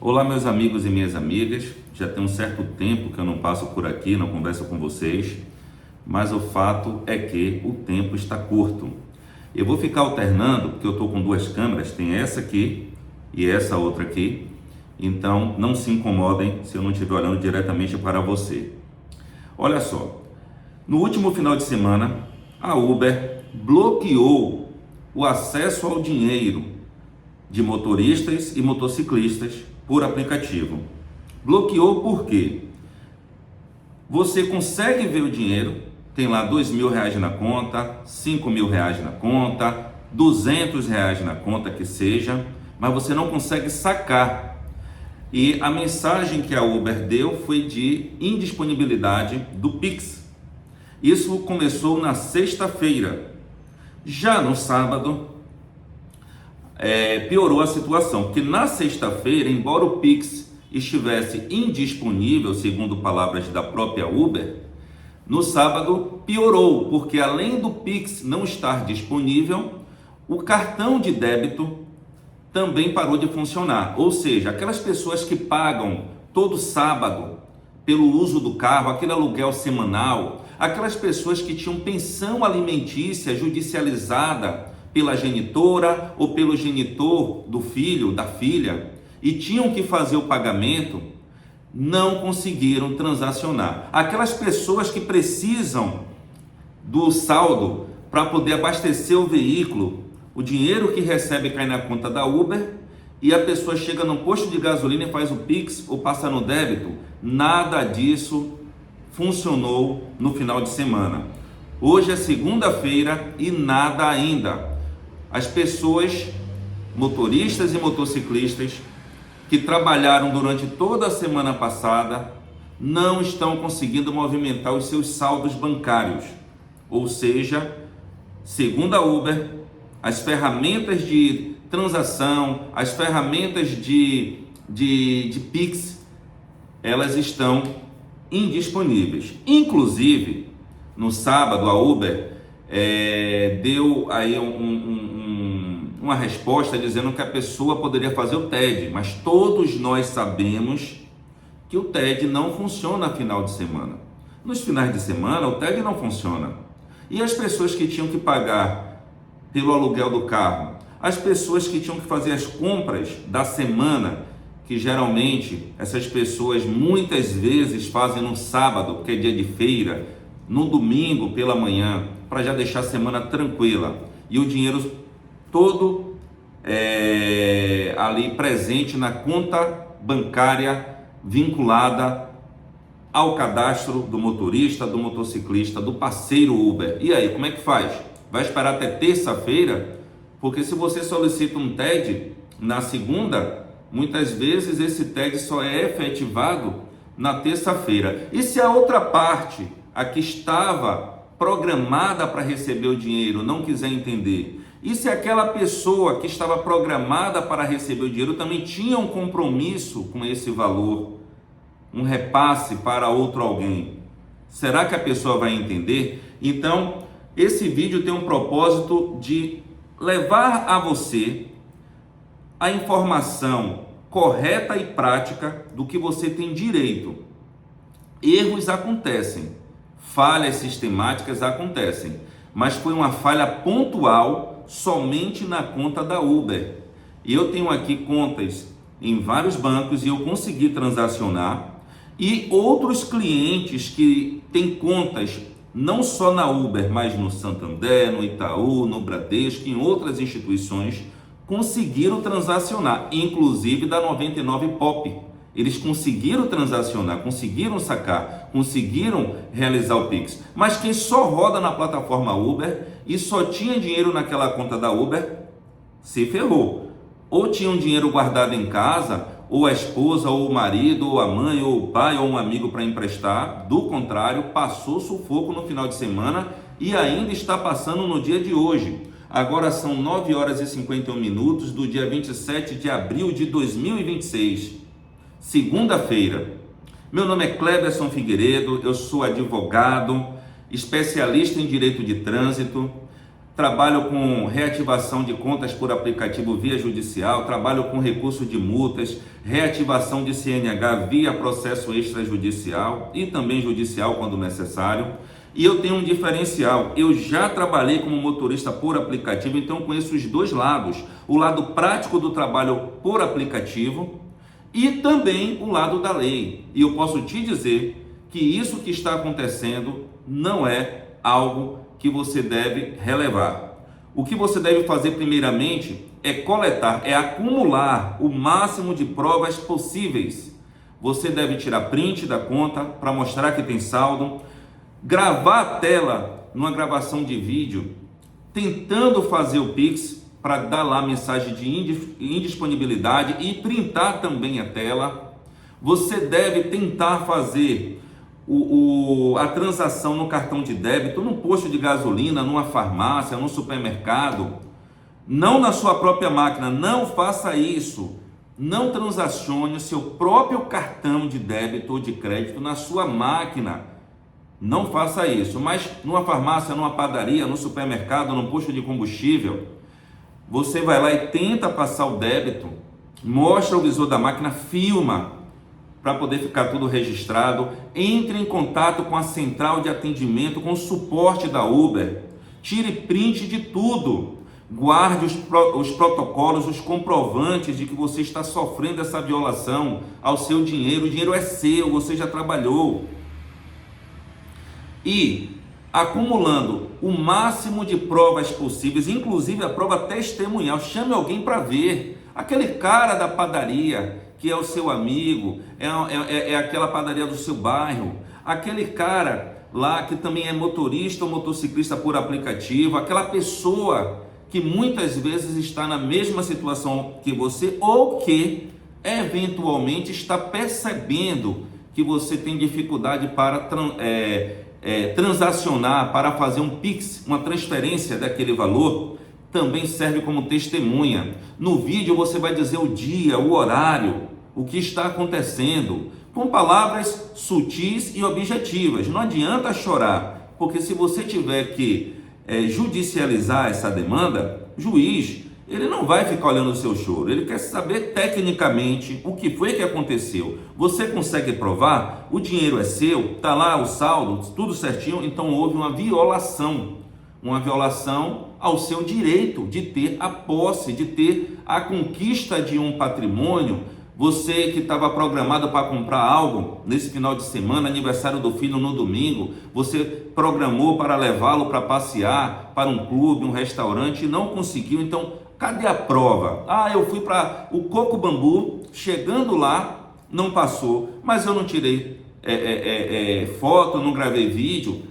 Olá, meus amigos e minhas amigas. Já tem um certo tempo que eu não passo por aqui, não converso com vocês, mas o fato é que o tempo está curto. Eu vou ficar alternando, porque eu estou com duas câmeras, tem essa aqui e essa outra aqui, então não se incomodem se eu não estiver olhando diretamente para você. Olha só, no último final de semana, a Uber bloqueou o acesso ao dinheiro de motoristas e motociclistas por aplicativo. Bloqueou por quê? Você consegue ver o dinheiro, tem lá R$2.000 na conta, R$5.000 na conta, R$200 na conta que seja, mas você não consegue sacar. E a mensagem que a Uber deu foi de indisponibilidade do Pix. Isso começou na sexta-feira. Já no sábado, piorou a situação, porque na sexta-feira, embora o Pix estivesse indisponível, segundo palavras da própria Uber, no sábado piorou, porque além do Pix não estar disponível, o cartão de débito também parou de funcionar. Ou seja, aquelas pessoas que pagam todo sábado pelo uso do carro, aquele aluguel semanal, aquelas pessoas que tinham pensão alimentícia judicializada pela genitora ou pelo genitor do filho, da filha, e tinham que fazer o pagamento, não conseguiram transacionar. Aquelas pessoas que precisam do saldo para poder abastecer o veículo, o dinheiro que recebe cai na conta da Uber e a pessoa chega no posto de gasolina e faz o Pix ou passa no débito, nada disso funcionou no final de semana. Hoje é segunda-feira e nada ainda. As pessoas, motoristas e motociclistas, que trabalharam durante toda a semana passada, não estão conseguindo movimentar os seus saldos bancários. Ou seja, segundo a Uber, as ferramentas de transação, as ferramentas de Pix, elas estão indisponíveis. Inclusive, no sábado, a Uber deu aí uma resposta dizendo que a pessoa poderia fazer o TED, mas todos nós sabemos que o TED não funciona no final de semana. Nos finais de semana, o TED não funciona. E as pessoas que tinham que pagar pelo aluguel do carro, as pessoas que tinham que fazer as compras da semana, que geralmente essas pessoas muitas vezes fazem no sábado, porque é dia de feira, no domingo pela manhã, para já deixar a semana tranquila, e o dinheiro todo ali presente na conta bancária vinculada ao cadastro do motorista, do motociclista, do parceiro Uber. E aí, como é que faz? Vai esperar até terça-feira? Porque se você solicita um TED na segunda, muitas vezes esse TED só é efetivado na terça-feira. E se a outra parte, a que estava programada para receber o dinheiro, não quiser entender? E se aquela pessoa que estava programada para receber o dinheiro também tinha um compromisso com esse valor, um repasse para outro alguém? Será que a pessoa vai entender? Então, esse vídeo tem um propósito de levar a você a informação correta e prática do que você tem direito. Erros acontecem, falhas sistemáticas acontecem, mas foi uma falha pontual somente na conta da Uber. E eu tenho aqui contas em vários bancos e eu consegui transacionar, e outros clientes que têm contas não só na Uber, mas no Santander, no Itaú, no Bradesco, em outras instituições, conseguiram transacionar, inclusive da 99 Pop. Eles conseguiram transacionar, conseguiram sacar, conseguiram realizar o Pix. Mas quem só roda na plataforma Uber e só tinha dinheiro naquela conta da Uber, se ferrou. Ou tinha um dinheiro guardado em casa, ou a esposa, ou o marido, ou a mãe, ou o pai, ou um amigo para emprestar. Do contrário, passou sufoco no final de semana e ainda está passando no dia de hoje. Agora são 9 horas e 51 minutos do dia 27 de abril de 2026. Segunda-feira. Meu nome é Cleberson Figueiredo, eu sou advogado, especialista em direito de trânsito. trabalho com reativação de contas por aplicativo via judicial, trabalho com recurso de multas, reativação de CNH via processo extrajudicial e também judicial quando necessário. E eu tenho um diferencial, eu já trabalhei como motorista por aplicativo, então conheço os dois lados, o lado prático do trabalho por aplicativo e também o lado da lei. E eu posso te dizer que isso que está acontecendo não é algo que você deve relevar. O que você deve fazer primeiramente é coletar, é acumular o máximo de provas possíveis. Você deve tirar print da conta para mostrar que tem saldo, gravar a tela numa gravação de vídeo, tentando fazer o Pix para dar lá a mensagem de indisponibilidade e printar também a tela. Você deve tentar fazer a transação no cartão de débito, num posto de gasolina, numa farmácia, num supermercado, não na sua própria máquina. Não faça isso. Não transacione o seu próprio cartão de débito ou de crédito na sua máquina. Não faça isso. Mas numa farmácia, numa padaria, no supermercado, num posto de combustível, você vai lá e tenta passar o débito, mostra o visor da máquina, filma, para poder ficar tudo registrado. Entre em contato com a central de atendimento, com o suporte da Uber, tire print de tudo, guarde os protocolos, os comprovantes de que você está sofrendo essa violação ao seu dinheiro. O dinheiro é seu, você já trabalhou. E acumulando o máximo de provas possíveis, inclusive a prova testemunhal, chame alguém para ver. Aquele cara da padaria que é o seu amigo, é aquela padaria do seu bairro, aquele cara lá que também é motorista ou motociclista por aplicativo, aquela pessoa que muitas vezes está na mesma situação que você ou que eventualmente está percebendo que você tem dificuldade para transacionar, para fazer um Pix, uma transferência daquele valor, também serve como testemunha. No vídeo você vai dizer o dia, o horário, o que está acontecendo, com palavras sutis e objetivas. Não adianta chorar, porque se você tiver que judicializar essa demanda, juiz, ele não vai ficar olhando o seu choro, ele quer saber tecnicamente o que foi que aconteceu. Você consegue provar? O dinheiro é seu, está lá o saldo, tudo certinho, então houve uma violação ao seu direito de ter a posse, de ter a conquista de um patrimônio. Você que estava programado para comprar algo nesse final de semana, aniversário do filho no domingo, você programou para levá-lo para passear, para um clube, um restaurante e não conseguiu. Então, cadê a prova? Eu fui para o Coco Bambu, chegando lá, não passou, mas eu não tirei foto, não gravei vídeo.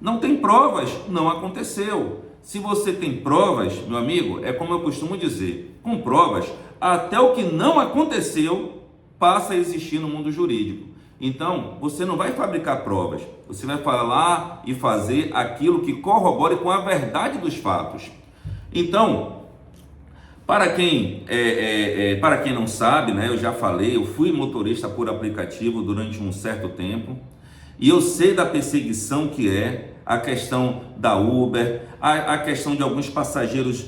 Não tem provas, não aconteceu. Se você tem provas, meu amigo, é como eu costumo dizer, com provas, até o que não aconteceu passa a existir no mundo jurídico. Então, você não vai fabricar provas, você vai falar e fazer aquilo que corrobore com a verdade dos fatos. Então, para quem não sabe, né, eu já falei, eu fui motorista por aplicativo durante um certo tempo, e eu sei da perseguição que é a questão da Uber, a questão de alguns passageiros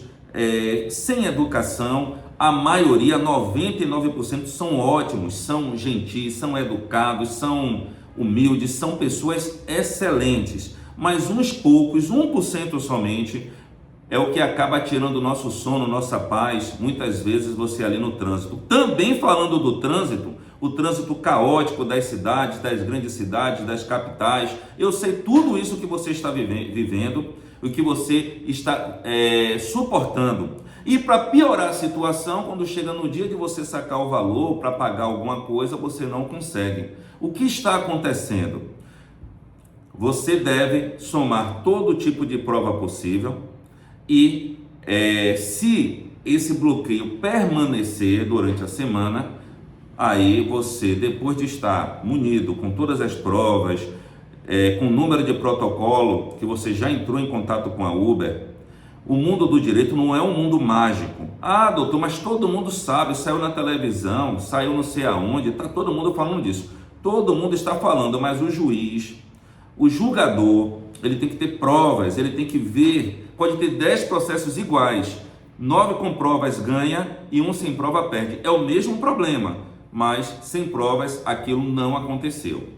sem educação. A maioria, 99%, são ótimos, são gentis, são educados, são humildes, são pessoas excelentes. Mas uns poucos, 1% somente, é o que acaba tirando o nosso sono, nossa paz, muitas vezes você ali no trânsito. Também falando do trânsito, o trânsito caótico das cidades, das grandes cidades, das capitais. Eu sei tudo isso que você está vivendo, o que você está suportando. E para piorar a situação, quando chega no dia de você sacar o valor para pagar alguma coisa, você não consegue. O que está acontecendo? Você deve somar todo tipo de prova possível e se esse bloqueio permanecer durante a semana, aí você, depois de estar munido com todas as provas, com o número de protocolo que você já entrou em contato com a Uber. O mundo do direito não é um mundo mágico. Doutor, mas todo mundo sabe, saiu na televisão, saiu não sei aonde, está todo mundo falando disso. Todo mundo está falando, mas o juiz, o julgador, ele tem que ter provas, ele tem que ver pode ter 10 processos iguais, 9 com provas ganha e 1 sem prova perde. É o mesmo problema, mas sem provas aquilo não aconteceu.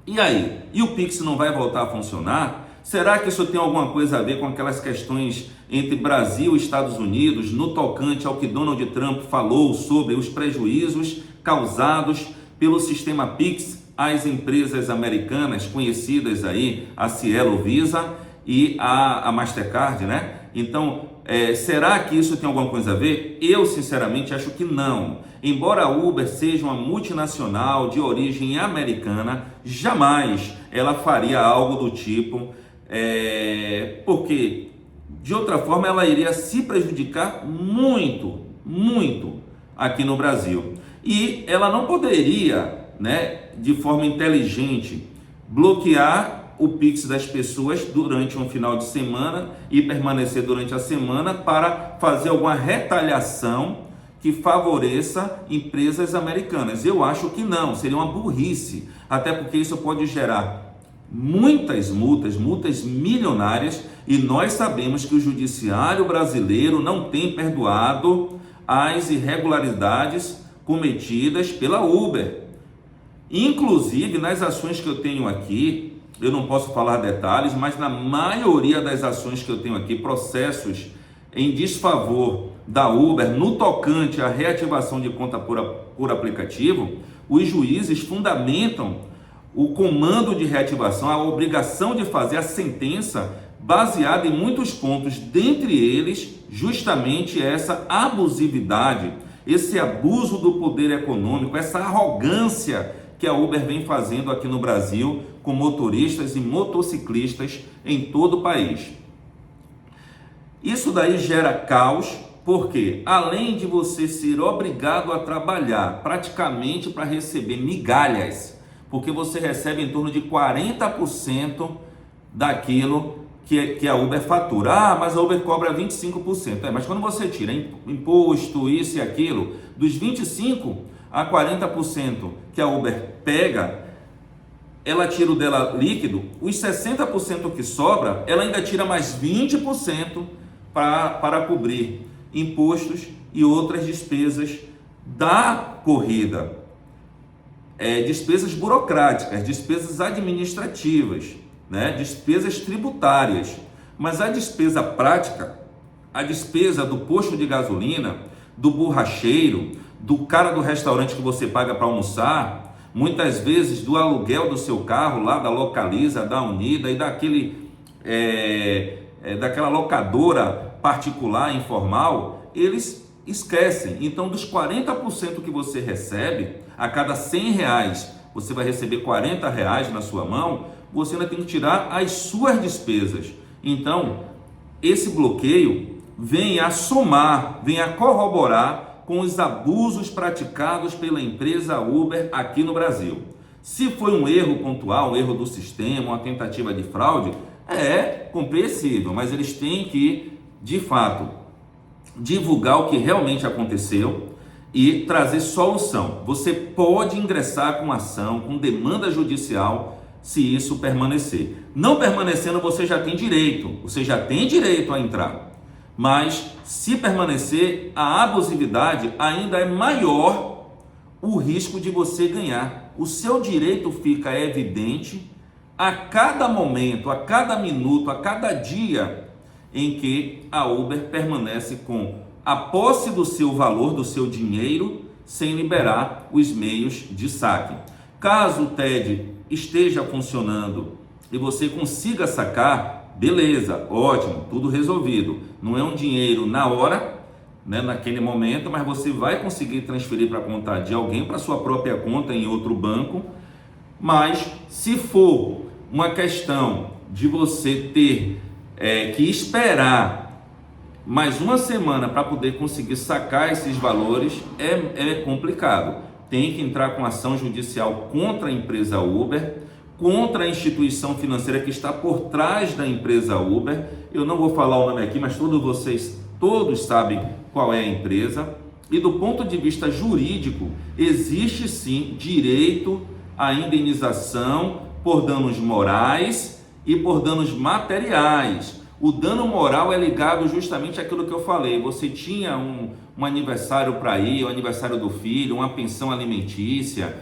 E aí? E o Pix não vai voltar a funcionar? Será que isso tem alguma coisa a ver com aquelas questões entre Brasil e Estados Unidos, no tocante ao que Donald Trump falou sobre os prejuízos causados pelo sistema Pix às empresas americanas, conhecidas aí, a Cielo Visa e a Mastercard, né? Então, será que isso tem alguma coisa a ver? Eu, sinceramente, acho que não. Embora a Uber seja uma multinacional de origem americana, jamais ela faria algo do tipo, porque de outra forma ela iria se prejudicar muito, muito aqui no Brasil. E ela não poderia, né, de forma inteligente, bloquear o Pix das pessoas durante um final de semana e permanecer durante a semana para fazer alguma retaliação que favoreça empresas americanas. Eu acho que não, seria uma burrice, até porque isso pode gerar muitas multas milionárias, e nós sabemos que o judiciário brasileiro não tem perdoado as irregularidades cometidas pela Uber. Inclusive, nas ações que eu tenho aqui, eu não posso falar detalhes, mas na maioria das ações que eu tenho aqui, processos em desfavor da Uber, no tocante à reativação de conta por aplicativo, os juízes fundamentam o comando de reativação, a obrigação de fazer a sentença baseada em muitos pontos, dentre eles justamente essa abusividade, esse abuso do poder econômico, essa arrogância que a Uber vem fazendo aqui no Brasil com motoristas e motociclistas em todo o país. Isso daí gera caos, porque além de você ser obrigado a trabalhar praticamente para receber migalhas, porque você recebe em torno de 40% daquilo que a Uber fatura. Ah, mas a Uber cobra 25%. Mas quando você tira imposto, isso e aquilo, dos 25% a 40% que a Uber pega, ela tira o dela líquido, os 60% que sobra, ela ainda tira mais 20% para cobrir impostos e outras despesas da corrida. Despesas burocráticas, despesas administrativas, né? Despesas tributárias. Mas a despesa prática, a despesa do posto de gasolina, do borracheiro, do cara do restaurante que você paga para almoçar, muitas vezes do aluguel do seu carro lá da Localiza, da Unida e daquela locadora particular, informal, eles esquecem. Então, dos 40% que você recebe, a cada R$100 você vai receber R$40 na sua mão, você ainda tem que tirar as suas despesas. Então, esse bloqueio vem a somar, vem a corroborar com os abusos praticados pela empresa Uber aqui no Brasil. Se foi um erro pontual, um erro do sistema, uma tentativa de fraude, é compreensível, mas eles têm que, de fato, divulgar o que realmente aconteceu e trazer solução. Você pode ingressar com ação, com demanda judicial, se isso permanecer. Não permanecendo, você já tem direito a entrar. Mas se permanecer, a abusividade ainda é maior, o risco de você ganhar. O seu direito fica evidente a cada momento, a cada minuto, a cada dia em que a Uber permanece com a posse do seu valor, do seu dinheiro, sem liberar os meios de saque. Caso o TED esteja funcionando e você consiga sacar, beleza, ótimo, tudo resolvido. Não é um dinheiro na hora, né, naquele momento, mas você vai conseguir transferir para a conta de alguém, para sua própria conta em outro banco. Mas se for uma questão de você ter que esperar mais uma semana para poder conseguir sacar esses valores, é complicado. Tem que entrar com ação judicial contra a empresa Uber, contra a instituição financeira que está por trás da empresa Uber. Eu não vou falar o nome aqui, mas todos sabem qual é a empresa. E do ponto de vista jurídico, existe sim direito à indenização por danos morais e por danos materiais. O dano moral é ligado justamente àquilo que eu falei. Você tinha um aniversário para ir, o aniversário do filho, uma pensão alimentícia,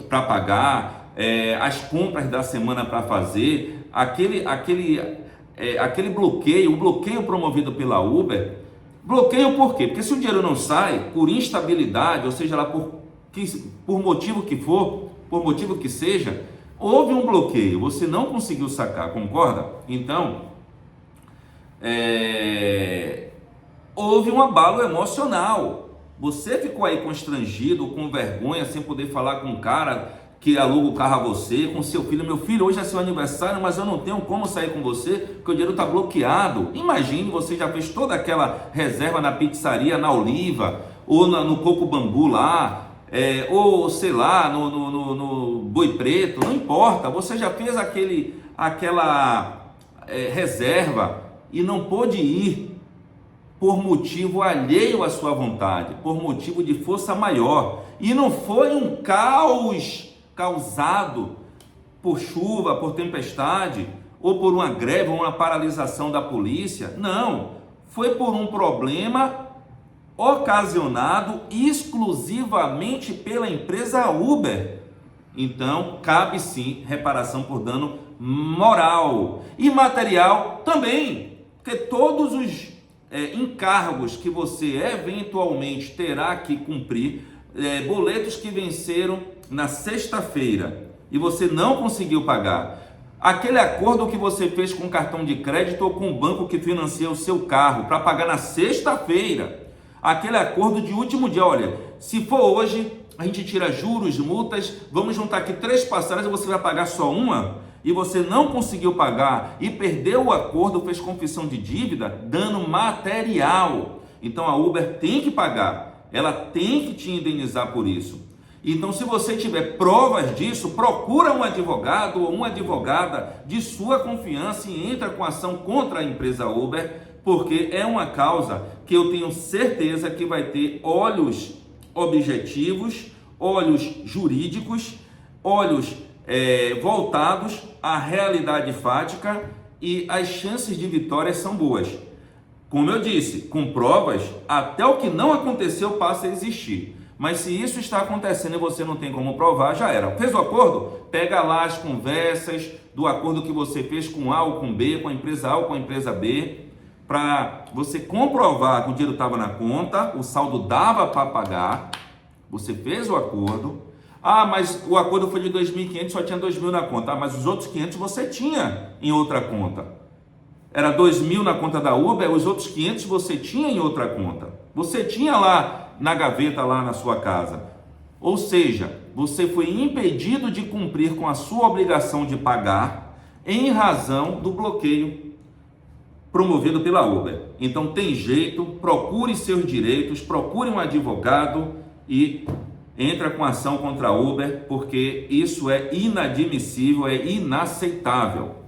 para pagar, as compras da semana para fazer, aquele bloqueio, o bloqueio promovido pela Uber. Bloqueio por quê? Porque se o dinheiro não sai, por instabilidade, ou seja lá por motivo que for, por motivo que seja, houve um bloqueio, você não conseguiu sacar, concorda? Então, houve um abalo emocional. Você ficou aí constrangido, com vergonha, sem poder falar com o cara que aluga o carro a você, com seu filho. Meu filho, hoje é seu aniversário, mas eu não tenho como sair com você, porque o dinheiro está bloqueado. Imagine, você já fez toda aquela reserva na pizzaria, na Oliva, ou no Coco Bambu lá, ou sei lá, no Boi Preto, não importa. Você já fez aquela reserva e não pôde ir por motivo alheio à sua vontade, por motivo de força maior. E não foi um caos causado por chuva, por tempestade, ou por uma greve, ou uma paralisação da polícia. Não, foi por um problema ocasionado exclusivamente pela empresa Uber. Então, cabe sim reparação por dano moral e material também, porque todos os encargos que você eventualmente terá que cumprir, boletos que venceram na sexta-feira e você não conseguiu pagar, aquele acordo que você fez com o cartão de crédito ou com o banco que financia o seu carro para pagar na sexta-feira, aquele acordo de último dia, olha, se for hoje, a gente tira juros, multas, vamos juntar aqui 3 passagens e você vai pagar só uma, e você não conseguiu pagar e perdeu o acordo, fez confissão de dívida, dano material. Então a Uber tem que pagar, ela tem que te indenizar por isso. Então, se você tiver provas disso, procura um advogado ou uma advogada de sua confiança e entra com ação contra a empresa Uber, porque é uma causa que eu tenho certeza que vai ter olhos objetivos, olhos jurídicos, olhos voltados à realidade fática, e as chances de vitória são boas. Como eu disse, com provas, até o que não aconteceu passa a existir. Mas se isso está acontecendo e você não tem como provar, já era. Fez o acordo? Pega lá as conversas do acordo que você fez com A ou com B, com a empresa A ou com a empresa B, para você comprovar que o dinheiro estava na conta, o saldo dava para pagar, você fez o acordo. Ah, mas o acordo foi de 2.500, só tinha 2.000 na conta. Ah, mas os outros 500 você tinha em outra conta. Era 2.000 na conta da Uber, os outros 500 você tinha em outra conta. Você tinha lá na gaveta, lá na sua casa. Ou seja, você foi impedido de cumprir com a sua obrigação de pagar em razão do bloqueio promovido pela Uber. Então tem jeito, procure seus direitos, procure um advogado e entra com ação contra a Uber, porque isso é inadmissível, é inaceitável.